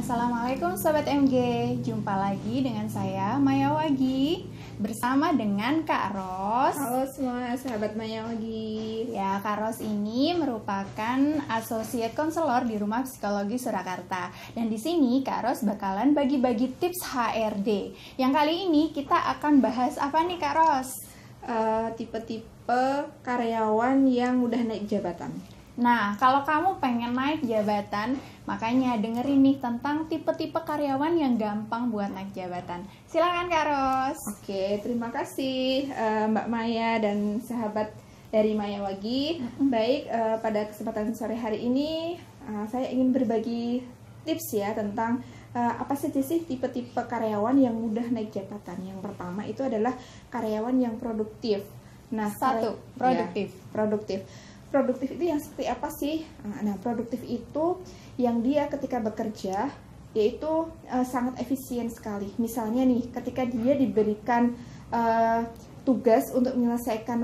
Assalamualaikum Sobat MG, jumpa lagi dengan saya Maya Wagi bersama dengan Kak Ros. Halo semua sahabat Maya Wagi. Ya, Kak Ros ini merupakan Associate Counselor di Rumah Psikologi Surakarta. Dan di sini Kak Ros bakalan bagi-bagi tips HRD. Yang kali ini kita akan bahas apa nih Kak Ros? Tipe-tipe karyawan yang udah naik jabatan. Nah, kalau kamu pengen naik jabatan, makanya dengerin nih tentang tipe-tipe karyawan yang gampang buat naik jabatan. Silakan Kak Ros. Oke, terima kasih Mbak Maya dan sahabat dari Maya Wagi. Baik, pada kesempatan sore hari ini saya ingin berbagi tips ya tentang apa saja sih tipe-tipe karyawan yang mudah naik jabatan. Yang pertama itu adalah karyawan yang produktif. Nah, produktif. Produktif. Produktif itu yang seperti apa sih? Nah, produktif itu yang dia ketika bekerja yaitu sangat efisien sekali. Misalnya nih, ketika dia diberikan tugas untuk menyelesaikan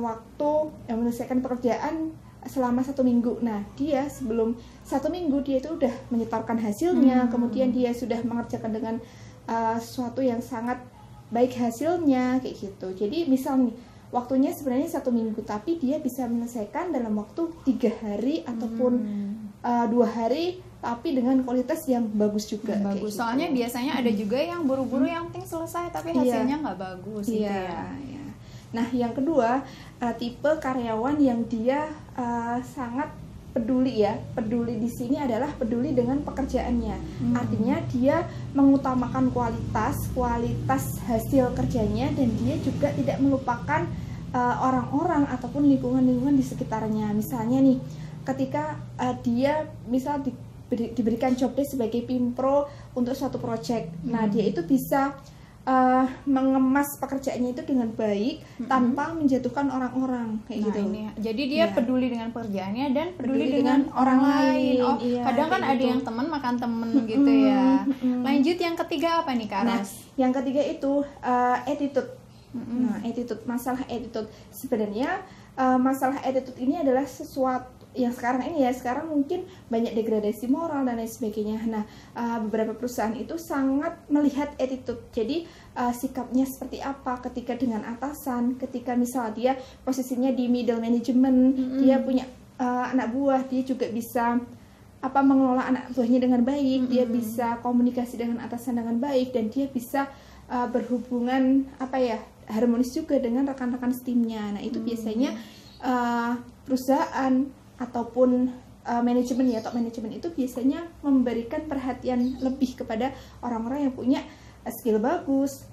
menyelesaikan pekerjaan selama 1 minggu. Nah, dia sebelum 1 minggu dia itu udah menyetorkan hasilnya, kemudian dia sudah mengerjakan dengan sesuatu yang sangat baik hasilnya kayak gitu. Jadi misal nih, waktunya sebenarnya 1 minggu, tapi dia bisa menyelesaikan dalam waktu 3 hari ataupun 2 hari, tapi dengan kualitas yang bagus juga. Bagus. Soalnya gitu. Biasanya ada juga yang buru-buru yang penting selesai, tapi hasilnya nggak bagus gitu ya. Nah, yang kedua, tipe karyawan yang dia sangat peduli ya. Peduli di sini adalah peduli dengan pekerjaannya. Artinya dia mengutamakan kualitas hasil kerjanya, dan dia juga tidak melupakan orang-orang ataupun lingkungan-lingkungan di sekitarnya. Misalnya nih, ketika dia misal diberikan job desk sebagai pimpro untuk suatu project. Nah, dia itu bisa mengemas pekerjaannya itu dengan baik tanpa menjatuhkan orang-orang kayak gitu. Jadi dia peduli dengan pekerjaannya dan peduli dengan orang lain. Oh, kadang kan ada yang teman makan temen gitu ya. Lanjut, yang ketiga apa nih Kak Ros? Nah, yang ketiga itu attitude. Nah, masalah attitude. Sebenarnya masalah attitude ini adalah sesuatu yang sekarang mungkin banyak degradasi moral dan lain sebagainya. Nah, beberapa perusahaan itu sangat melihat attitude. Jadi sikapnya seperti apa ketika dengan atasan, ketika misal dia posisinya di middle management, dia punya anak buah, dia juga bisa mengelola anak buahnya dengan baik, dia bisa komunikasi dengan atasan dengan baik, dan dia bisa berhubungan harmonis juga dengan rekan-rekan timnya. Nah, itu biasanya perusahaan ataupun manajemen ya, top manajemen itu biasanya memberikan perhatian lebih kepada orang-orang yang punya skill bagus,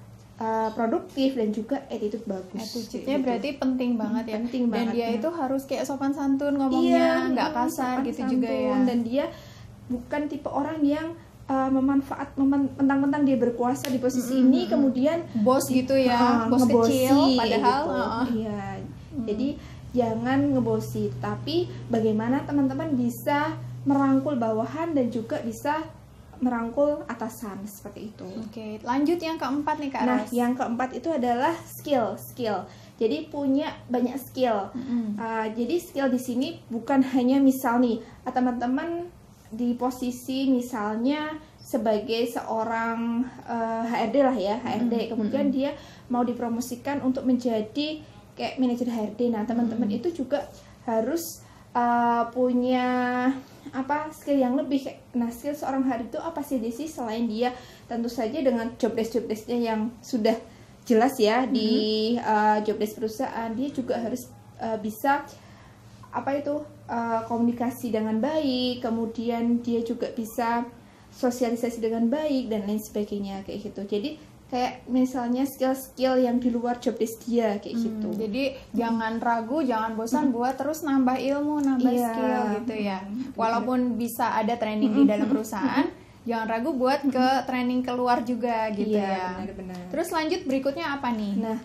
produktif, dan juga attitude bagus. Attitude-nya berarti penting banget ya. Penting banget. Dan dia itu harus kayak sopan santun ngomongnya, nggak kasar gitu juga ya. Dan dia bukan tipe orang yang mentang-mentang dia berkuasa di posisi ini, kemudian bos gitu ya, bos kecil padahal gitu. Jadi jangan ngebosi, tapi bagaimana teman-teman bisa merangkul bawahan dan juga bisa merangkul atasan seperti itu. Oke, lanjut yang keempat nih Kak Ros. Nah, yang keempat itu adalah skill. Jadi punya banyak skill. Jadi skill di sini bukan hanya misal nih teman-teman di posisi misalnya sebagai seorang HRD lah ya, HRD. Kemudian dia mau dipromosikan untuk menjadi kayak manajer HRD. Nah, teman-teman itu juga harus punya skill yang lebih. Nah, skill seorang HRD itu apa sih selain dia tentu saja dengan job desk-nya yang sudah jelas ya di job desk perusahaan, dia juga harus bisa komunikasi dengan baik, kemudian dia juga bisa sosialisasi dengan baik dan lain sebagainya kayak gitu. Jadi kayak misalnya skill-skill yang di luar job desk dia kayak gitu. Jadi jangan ragu, jangan bosan buat terus nambah ilmu, nambah skill gitu ya. Walaupun bisa ada training di dalam perusahaan, jangan ragu buat ke training keluar juga gitu ya. Benar-benar. Terus lanjut berikutnya apa nih? Nah,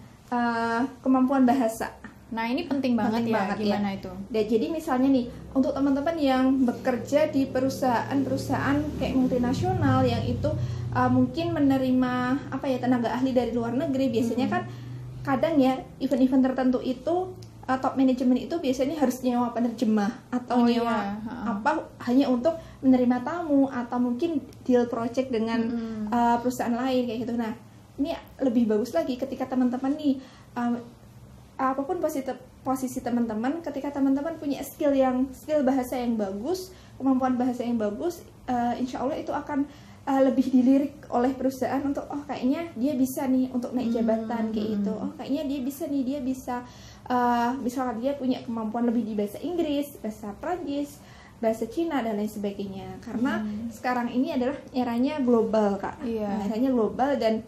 kemampuan bahasa. Nah, ini penting banget gimana itu? Jadi misalnya nih, untuk teman-teman yang bekerja di perusahaan kayak multinasional yang itu mungkin menerima tenaga ahli dari luar negeri, biasanya kan kadang ya event-event tertentu itu top manajemen itu biasanya harus nyewa penerjemah atau nyewa apa hanya untuk menerima tamu atau mungkin deal project dengan perusahaan lain kayak gitu. Nah, ini lebih bagus lagi ketika teman-teman nih apapun posisi teman-teman, ketika teman-teman punya skill bahasa yang bagus, kemampuan bahasa yang bagus, insya Allah itu akan lebih dilirik oleh perusahaan untuk kayaknya dia bisa nih untuk naik jabatan kayak gitu. Kayaknya dia bisa nih, dia bisa misalnya dia punya kemampuan lebih di bahasa Inggris, bahasa Prancis, bahasa Cina dan lain sebagainya. Karena sekarang ini adalah eranya global, Kak. Eranya global dan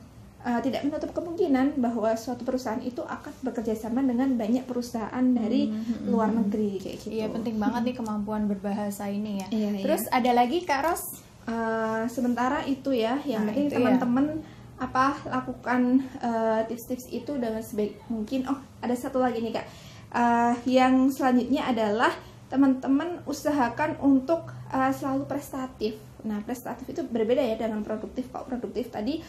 tidak menutup kemungkinan bahwa suatu perusahaan itu akan bekerja sama dengan banyak perusahaan dari luar negeri kayak gitu. Iya, penting banget nih kemampuan berbahasa ini ya. Terus ada lagi Kak Ros? Sementara itu ya, yang penting teman-teman lakukan tips-tips itu dengan sebaik mungkin. Ada satu lagi nih Kak, yang selanjutnya adalah teman-teman usahakan untuk selalu prestatif. Nah, prestatif itu berbeda ya dengan produktif. Kalau produktif tadi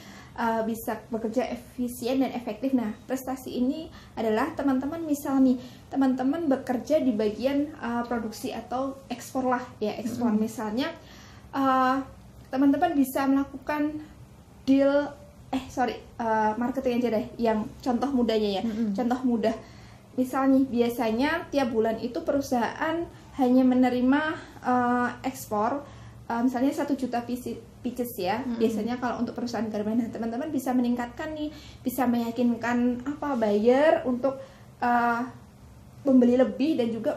bisa bekerja efisien dan efektif. Nah, prestasi ini adalah teman-teman misal nih, teman-teman bekerja di bagian produksi atau ekspor lah ya, ekspor. Misalnya teman-teman bisa melakukan deal marketing aja deh, yang contoh mudahnya ya. Contoh mudah, misalnya biasanya tiap bulan itu perusahaan hanya menerima ekspor misalnya 1 juta pieces ya. Biasanya kalau untuk perusahaan garmen. Nah, teman-teman bisa meningkatkan nih, bisa meyakinkan buyer untuk membeli lebih dan juga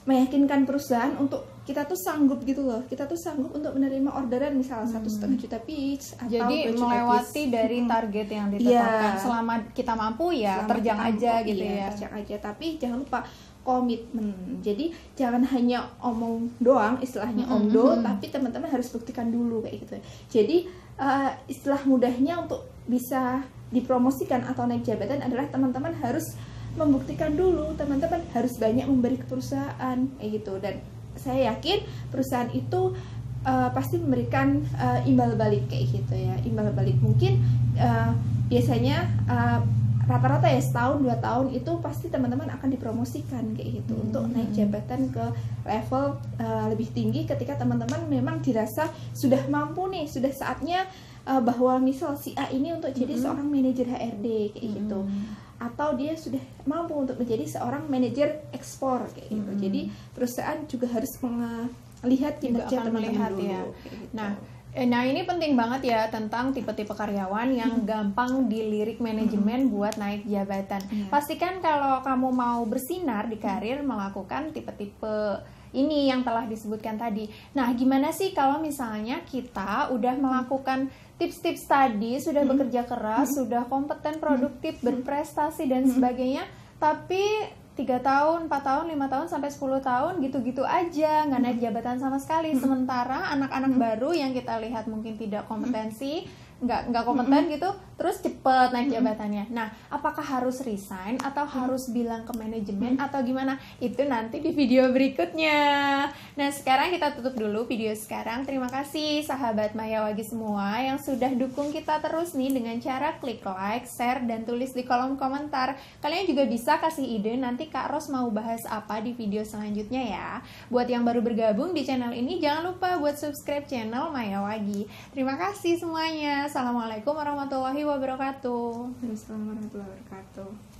meyakinkan perusahaan untuk kita tuh sanggup gitu loh, kita tuh sanggup untuk menerima orderan misal 1,5 juta piece atau 2 jadi juta melewati piece. Dari target yang ditetapkan. Selama kita mampu ya terjang aja gitu ya. Terjang aja, tapi jangan lupa komitmen. Jadi jangan hanya omong doang, istilahnya omdo, tapi teman-teman harus buktikan dulu kayak gitu. Jadi istilah mudahnya untuk bisa dipromosikan atau naik jabatan adalah teman-teman harus membuktikan dulu, teman-teman harus banyak memberi ke perusahaan kayak gitu. Dan saya yakin perusahaan itu pasti memberikan imbal balik kayak gitu ya. Imbal balik mungkin biasanya rata-rata ya setahun 2 tahun itu pasti teman-teman akan dipromosikan kayak gitu untuk naik jabatan ke level lebih tinggi ketika teman-teman memang dirasa sudah mampu nih, sudah saatnya bahwa misal si A ini untuk jadi seorang manajer HRD kayak gitu, atau dia sudah mampu untuk menjadi seorang manajer ekspor kayak gitu. Jadi perusahaan juga harus melihat kinerja teman-teman dulu ya. Gitu. Nah ini penting banget ya tentang tipe-tipe karyawan yang gampang dilirik manajemen buat naik jabatan. Pastikan kalau kamu mau bersinar di karir melakukan tipe-tipe ini yang telah disebutkan tadi. Nah, gimana sih kalau misalnya kita udah melakukan tips-tips tadi, sudah bekerja keras, sudah kompeten, produktif, berprestasi dan sebagainya, tapi 3 tahun, 4 tahun, 5 tahun, sampai 10 tahun gitu-gitu aja, nggak naik jabatan sama sekali. Sementara anak-anak baru yang kita lihat mungkin tidak kompetensi, nggak kompeten gitu, terus cepet naik jabatannya. Nah, apakah harus resign atau harus bilang ke manajemen atau gimana? Itu nanti di video berikutnya. Nah, sekarang kita tutup dulu video sekarang. Terima kasih sahabat Mayawagi semua yang sudah dukung kita terus nih dengan cara klik like, share, dan tulis di kolom komentar. Kalian juga bisa kasih ide nanti Kak Ros mau bahas apa di video selanjutnya ya. Buat yang baru bergabung di channel ini, jangan lupa buat subscribe channel Mayawagi. Terima kasih semuanya. Assalamualaikum warahmatullahi wabarakatuh. Assalamualaikum warahmatullahi wabarakatuh.